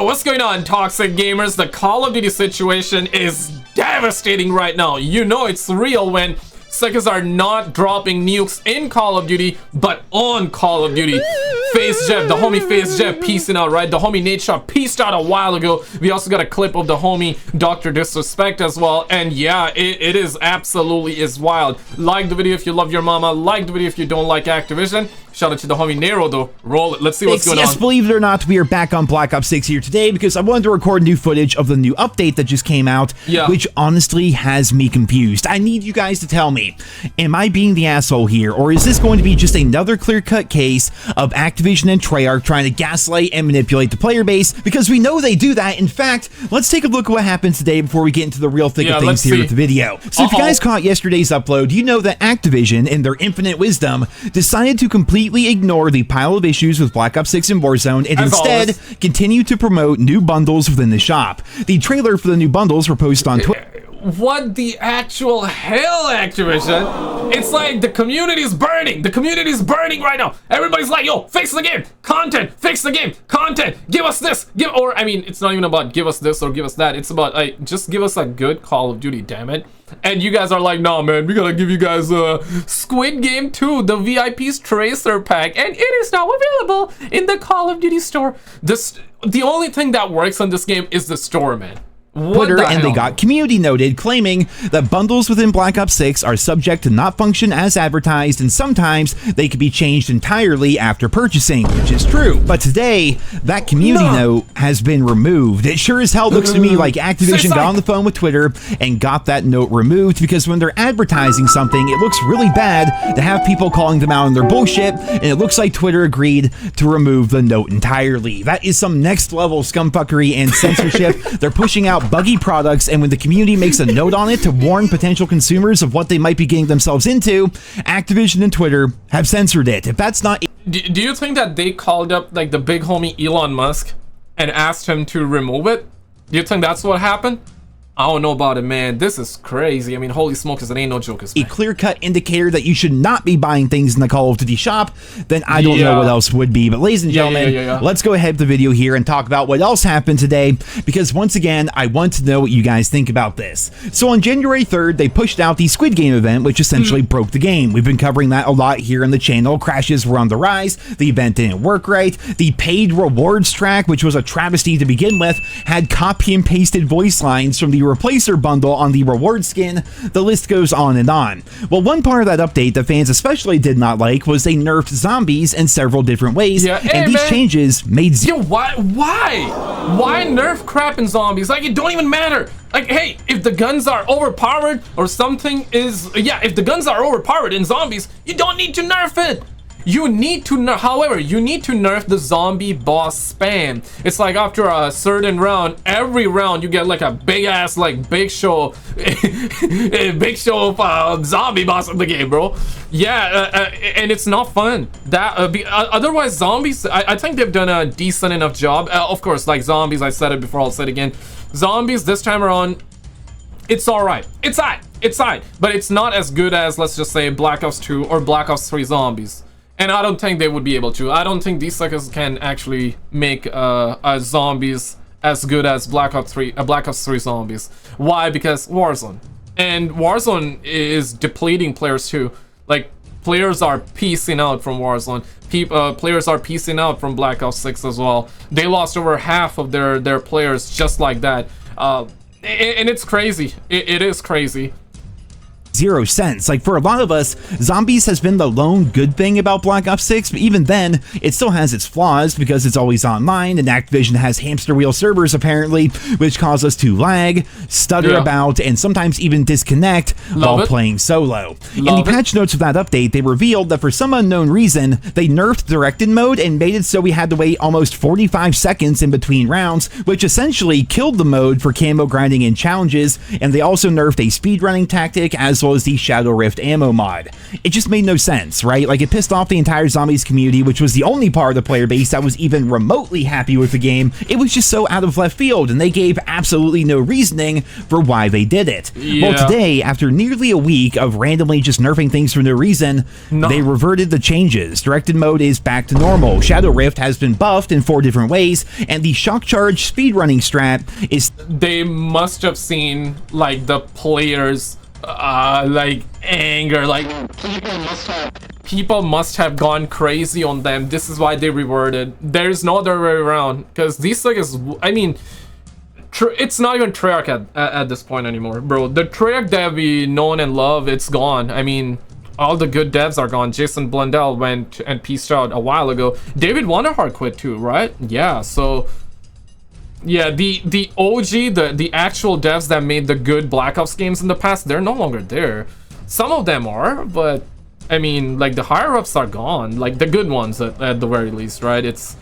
what's going on, toxic gamers? The Call of Duty situation is devastating right now. You know it's real when suckers are not dropping nukes in Call of Duty, but on Call of Duty. Face Jeff, the homie Face Jeff peacing out, right? The homie Nate Shot peaced out a while ago. We also got a clip of the homie DrDisrespect as well. And yeah, it is absolutely is wild. Like the video if you love your mama. Like the video if you don't like Activision. Shout out to the homie Nero though. Roll it. Let's see what's going on. Yes, believe it or not, we are back on Black Ops 6 here today because I wanted to record new footage of the new update that just came out, which honestly has me confused. I need you guys to tell me, am I being the asshole here, or is this going to be just another clear-cut case of Activision and Treyarch trying to gaslight and manipulate the player base? Because we know they do that. In fact, let's take a look at what happened today before we get into the real thick of things here with the video. So if you guys caught yesterday's upload, you know that Activision, in their infinite wisdom, decided to completely ignore the pile of issues with Black Ops 6 and Warzone and instead continue to promote new bundles within the shop. The trailer for the new bundles were posted on Twitter. What the actual hell, Activision? It's like the community is burning. The community is burning right now. Everybody's like, yo, fix the game. Content, fix the game. Content, give us this. Or, I mean, it's not even about give us this or give us that. It's about, like, just give us a good Call of Duty, damn it. And you guys are like, nah, man, we gotta give you guys Squid Game 2, the VIP's Tracer Pack. And it is now available in the Call of Duty store. The only thing that works on this game is the store, man. Twitter, and they got community noted, claiming that bundles within Black Ops 6 are subject to not function as advertised, and sometimes they could be changed entirely after purchasing, which is true. But today, that community note has been removed. It sure as hell looks to me like Activision got on the phone with Twitter and got that note removed, because when they're advertising something, it looks really bad to have people calling them out on their bullshit, and it looks like Twitter agreed to remove the note entirely. That is some next level scumfuckery and censorship. They're pushing out buggy products, and when the community makes a note on it to warn potential consumers of what they might be getting themselves into, Activision and Twitter have censored it. If that's not... Do you think that they called up like the big homie Elon Musk and asked him to remove it? Do you think that's what happened? I don't know about it, man. This is crazy. I mean, holy smokers, it ain't no jokers, man. A clear-cut indicator that you should not be buying things in the Call of Duty shop, then I don't know what else would be. But ladies and gentlemen, let's go ahead to the video here and talk about what else happened today, because once again, I want to know what you guys think about this. So on January 3rd, they pushed out the Squid Game event, which essentially broke the game. We've been covering that a lot here on the channel. Crashes were on the rise. The event didn't work right. The paid rewards track, which was a travesty to begin with, had copy and pasted voice lines from the replacer bundle on the reward skin. The list goes on and on. Well, one part of that update that fans especially did not like was they nerfed zombies in several different ways, and these changes made... Yo, why nerf crap in zombies? Like, it don't even matter. Like, hey, if the guns are overpowered or something is... Yeah, if the guns are overpowered in zombies, you don't need to nerf it. You need to nerf, however, you need to nerf the zombie boss spam. It's like after a certain round, every round you get like a big ass, like big show of zombie boss in the game, bro. Yeah, and it's not fun. Otherwise, zombies, I think they've done a decent enough job. Of course, like zombies, I said it before, I'll say it again. Zombies this time around, it's alright. It's alright, but it's not as good as, let's just say, Black Ops 2 or Black Ops 3 zombies. And I don't think they would be able to. I don't think these suckers can actually make zombies as good as Black Ops 3 zombies. Why? Because Warzone. And Warzone is depleting players too. Like, players are piecing out from Warzone. Players are piecing out from Black Ops 6 as well. They lost over half of their players just like that. And it's crazy. It is crazy. Zero sense. Like, for a lot of us, zombies has been the lone good thing about Black Ops 6, but even then, it still has its flaws because it's always online, and Activision has hamster wheel servers apparently, which cause us to lag, stutter about, and sometimes even disconnect while playing solo. In the patch notes of that update, they revealed that for some unknown reason, they nerfed directed mode and made it so we had to wait almost 45 seconds in between rounds, which essentially killed the mode for camo grinding and challenges, and they also nerfed a speedrunning tactic as well as the Shadow Rift ammo mod. It just made no sense, right? Like, it pissed off the entire zombies community, which was the only part of the player base that was even remotely happy with the game. It was just so out of left field, and they gave absolutely no reasoning for why they did it. Yeah. Well, today, after nearly a week of randomly just nerfing things for no reason, they reverted the changes. Directed mode is back to normal. Shadow Rift has been buffed in 4 different ways, and the shock charge speedrunning strat is... They must have seen, like, the players, like, anger, like, people must have gone crazy on them. This is why they reverted. There's no other way around, because these is, I mean, it's not even Treyarch at this point anymore, bro. The Treyarch that we known and love, it's gone. I mean, all the good devs are gone. Jason Blundell went and peaced out a while ago. David Wonderhart quit too, right? Yeah, so yeah, the OG, the actual devs that made the good Black Ops games in the past, they're no longer there. Some of them are, but I mean, like, the higher ups are gone, like the good ones at the very least, right? It's,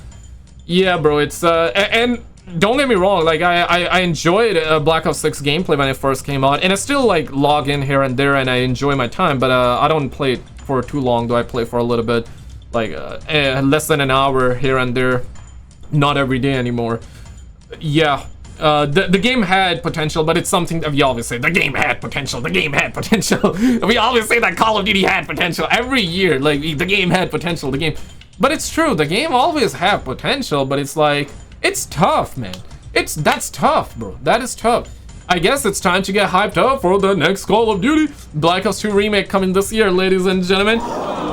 yeah, bro, it's and don't get me wrong, like, I enjoyed Black Ops 6 gameplay when it first came out, and I still, like, log in here and there and I enjoy my time, but I don't play it for too long, though. I play for a little bit, like, less than an hour here and there, not every day anymore. Yeah, the game had potential, but it's something that we always say, the game had potential, the game had potential. We always say that Call of Duty had potential every year, like, the game had potential, the game, but it's true, the game always had potential, but it's like, it's tough, man. That's tough, bro. That is tough. I guess it's time to get hyped up for the next Call of Duty. Black Ops 2 remake coming this year, ladies and gentlemen.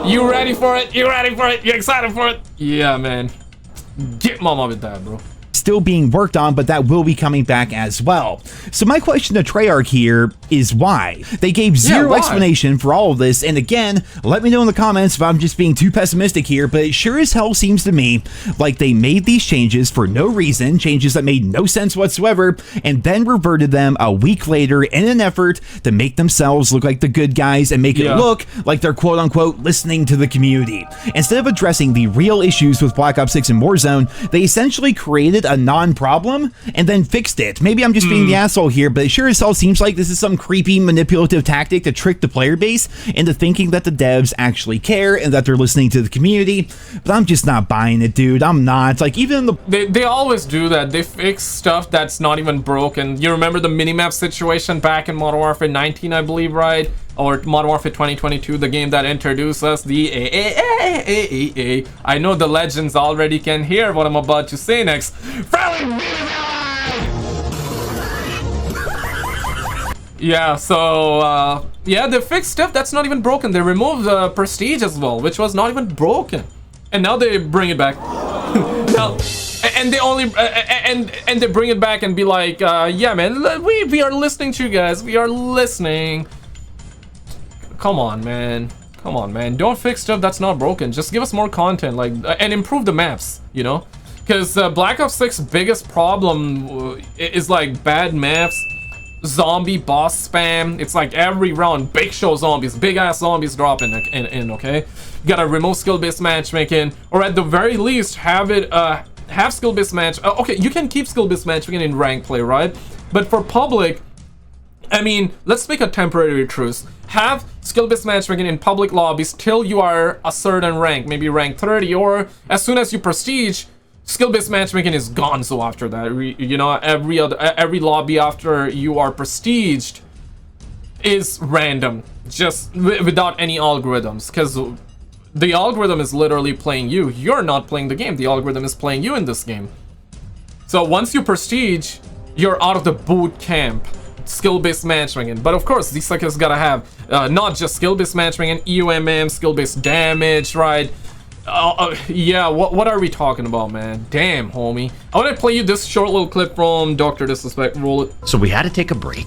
You ready for it? You ready for it? You excited for it? Yeah, man. Get mama with that, bro. Still being worked on, but that will be coming back as well. So my question to Treyarch here is why? They gave zero explanation for all of this, and again, let me know in the comments if I'm just being too pessimistic here, but it sure as hell seems to me like they made these changes for no reason, changes that made no sense whatsoever, and then reverted them a week later in an effort to make themselves look like the good guys and make it look like they're quote-unquote listening to the community. Instead of addressing the real issues with Black Ops 6 and Warzone, they essentially created a non-problem and then fixed it. Maybe I'm just being the asshole here, but it sure as hell seems like this is some creepy manipulative tactic to trick the player base into thinking that the devs actually care and that they're listening to the community. But I'm just not buying it, dude. I'm not. Like, even they always do that. They fix stuff that's not even broken. You remember the minimap situation back in Modern Warfare 19, I believe, right? Or Modern Warfare 2022, the game that introduced us, the AAAAAA. I know the legends already can hear what I'm about to say next. Yeah, so, yeah, they fixed stuff that's not even broken. They removed Prestige as well, which was not even broken. And now they bring it back. Now, and they only, and they bring it back and be like, yeah, man, we are listening to you guys. We are listening. Come on, man. Come on, man. Don't fix stuff that's not broken. Just give us more content, like, and improve the maps, you know? Because Black Ops 6 biggest problem is, like, bad maps, zombie boss spam. It's like every round, big show zombies, big ass zombies dropping in, okay? You gotta remove skill-based matchmaking, or at the very least, have it, have skill-based match. Okay, you can keep skill-based matchmaking in rank play, right? But for public, I mean, let's make a temporary truce. Have skill-based matchmaking in public lobbies till you are a certain rank, maybe rank 30, or as soon as you prestige, skill-based matchmaking is gone. So after that, you know, every lobby after you are prestiged is random, just without any algorithms, because the algorithm is literally playing you. You're not playing the game. The algorithm is playing you in this game. So once you prestige, you're out of the boot camp. Skill-based matchmaking, but of course these suckers gotta have not just skill-based matchmaking, EUMM, skill-based damage, right? Yeah, what are we talking about, man? Damn, homie. I want to play you this short little clip from DrDisrespect. Roll it. So we had to take a break,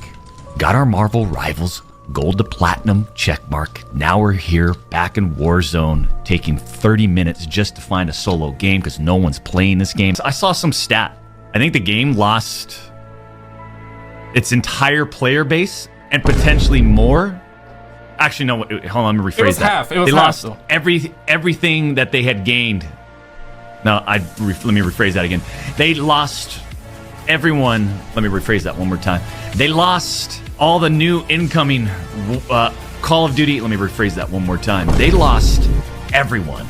got our Marvel rivals, gold to platinum, check mark. Now we're here back in Warzone, taking 30 minutes just to find a solo game because no one's playing this game. I saw some stat. I think the game lost its entire player base and potentially more. Actually, no, hold on, let me rephrase that. It was half. It was they half, lost though. everything that they had gained. No, let me rephrase that again. They lost everyone. Let me rephrase that one more time. They lost all the new incoming Call of Duty. Let me rephrase that one more time. They lost everyone.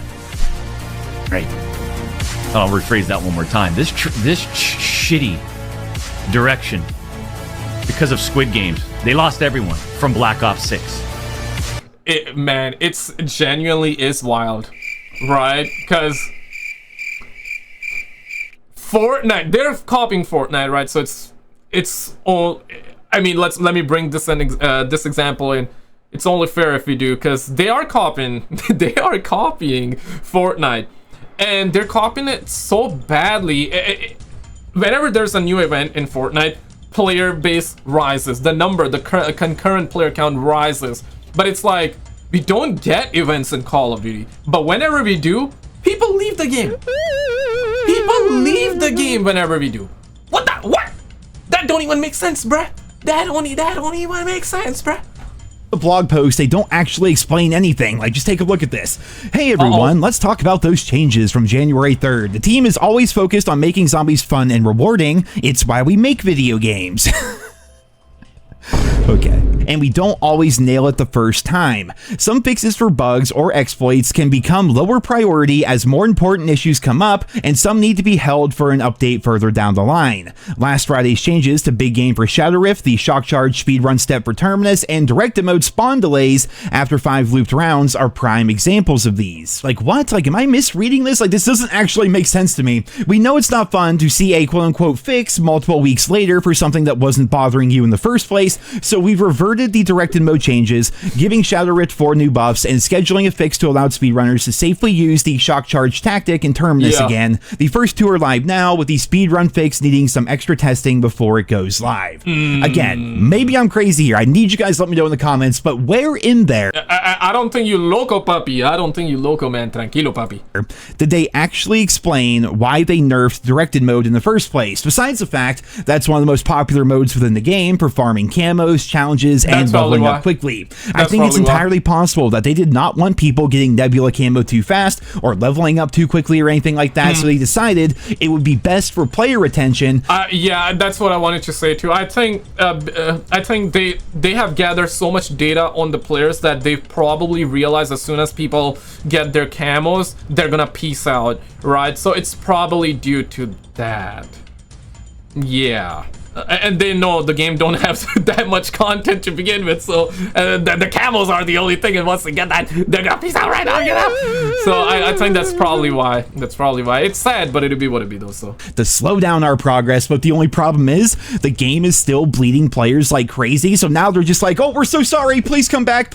Right. I'll rephrase that one more time. This shitty direction because of Squid Games. They lost everyone from Black Ops 6. Man, it's genuinely is wild, right? Because Fortnite, they're copying Fortnite, right? So it's all. I mean, let me bring this this example in. It's only fair if we do, because they are copying Fortnite, and they're copying it so badly. Whenever there's a new event in Fortnite, player base rises, the concurrent player count rises. But it's like, we don't get events in Call of Duty, but whenever we do, people leave the game. People leave the game whenever we do. What? That don't even make sense, bruh. That don't even make sense, bruh. The blog post, they don't actually explain anything. Like, just take a look at this. Hey everyone, let's talk about those changes from January 3rd. The team is always focused on making zombies fun and rewarding. It's why we make video games. Okay, and we don't always nail it the first time. Some fixes for bugs or exploits can become lower priority as more important issues come up, and some need to be held for an update further down the line. Last Friday's changes to Big Game for Shadow Rift, the Shock Charge speedrun step for Terminus, and Directed Mode spawn delays after 5 looped rounds are prime examples of these. Like, what? Like, am I misreading this? Like, this doesn't actually make sense to me. We know it's not fun to see a quote-unquote fix multiple weeks later for something that wasn't bothering you in the first place, so we've reverted the directed mode changes, giving Shadow Rift 4 new buffs, and scheduling a fix to allow speedrunners to safely use the shock charge tactic in Terminus again. The first 2 are live now, with the speedrun fix needing some extra testing before it goes live. Again, maybe I'm crazy here. I need you guys to let me know in the comments, but where in there I don't think you loco, papi. I don't think you loco, man. Tranquilo, papi. Did they actually explain why they nerfed directed mode in the first place, besides the fact that's one of the most popular modes within the game for farming camos, challenges, and leveling up quickly? I think it's entirely possible that they did not want people getting Nebula camo too fast or leveling up too quickly or anything like that, so they decided it would be best for player retention. Yeah, that's what I wanted to say too. I think they have gathered so much data on the players that they probably realize as soon as people get their camos, they're gonna peace out, right? So it's probably due to that. Yeah. And they know the game don't have that much content to begin with, so the camos are the only thing, and once they get that, they're gonna peace out right now, you know? So I think that's probably why. It's sad, but it'll be what it be though, so. To slow down our progress, but the only problem is, the game is still bleeding players like crazy, so now they're just like, oh, we're so sorry, please come back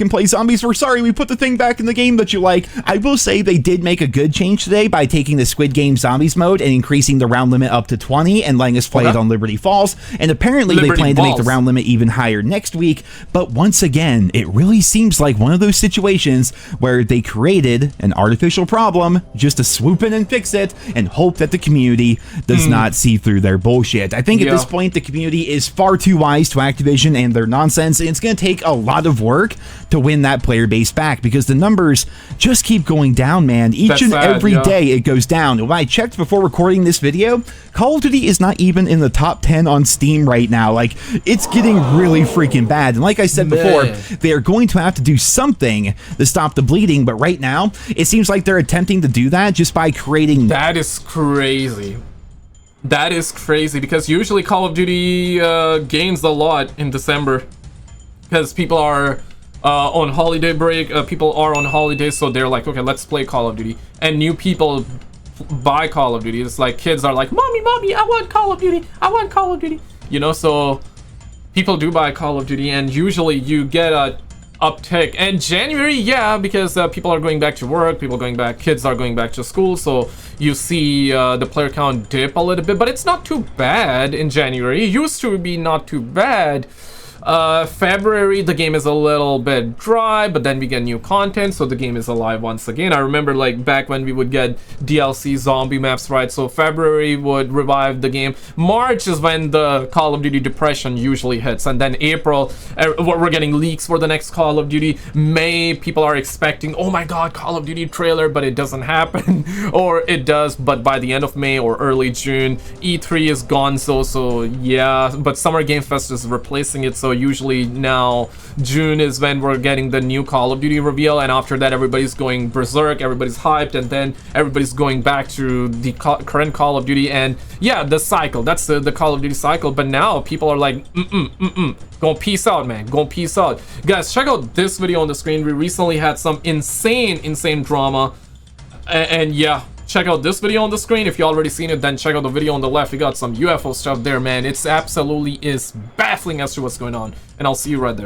and play zombies, we're sorry, we put the thing back in the game that you like. I will say they did make a good change today by taking the Squid Game Zombies mode and increasing the round limit up to 20 and letting us play it on Liberty Falls, and apparently they plan to make the round limit even higher next week. But once again, it really seems like one of those situations where they created an artificial problem just to swoop in and fix it and hope that the community does not see through their bullshit. I think at this point the community is far too wise to Activision and their nonsense, and it's going to take a lot of work to win that player base back, because the numbers just keep going down, man. Each and every day it goes down. When I checked before recording this video, Call of Duty is not even in the top 10 on Steam right now. Like, it's getting really freaking bad. And like I said before, they're going to have to do something to stop the bleeding, but right now it seems like they're attempting to do that just by creating... That is crazy. That is crazy, because usually Call of Duty gains a lot in December, because people are on holiday break, people are on holiday, so they're like, okay, let's play Call of Duty, and new people buy Call of Duty. It's like kids are like, mommy, I want Call of Duty, you know? So people do buy Call of Duty, and usually you get a uptick. And January, because people are going back to work, kids are going back to school, so you see the player count dip a little bit, but it's not too bad in January. It used to be not too bad. February, the game is a little bit dry, but then we get new content, so the game is alive once again. I remember like back when we would get DLC zombie maps, right? So February would revive the game. March is when the Call of Duty depression usually hits, and then April, we're getting leaks for the next Call of Duty. May, people are expecting, oh my god, Call of Duty trailer, but it doesn't happen. Or it does, but by the end of May or early June. E3 is gone, so yeah, but Summer Game Fest is replacing it, so usually now June is when we're getting the new Call of Duty reveal, and after that everybody's going berserk, everybody's hyped, and then everybody's going back to the current Call of Duty. And yeah, the cycle, that's the Call of Duty cycle. But now people are like go peace out, man, go peace out. Guys, check out this video on the screen. We recently had some insane drama, and yeah, check out this video on the screen. If you already seen it, then check out the video on the left. We got some UFO stuff there, man. It's absolutely is baffling as to what's going on, and I'll see you right there.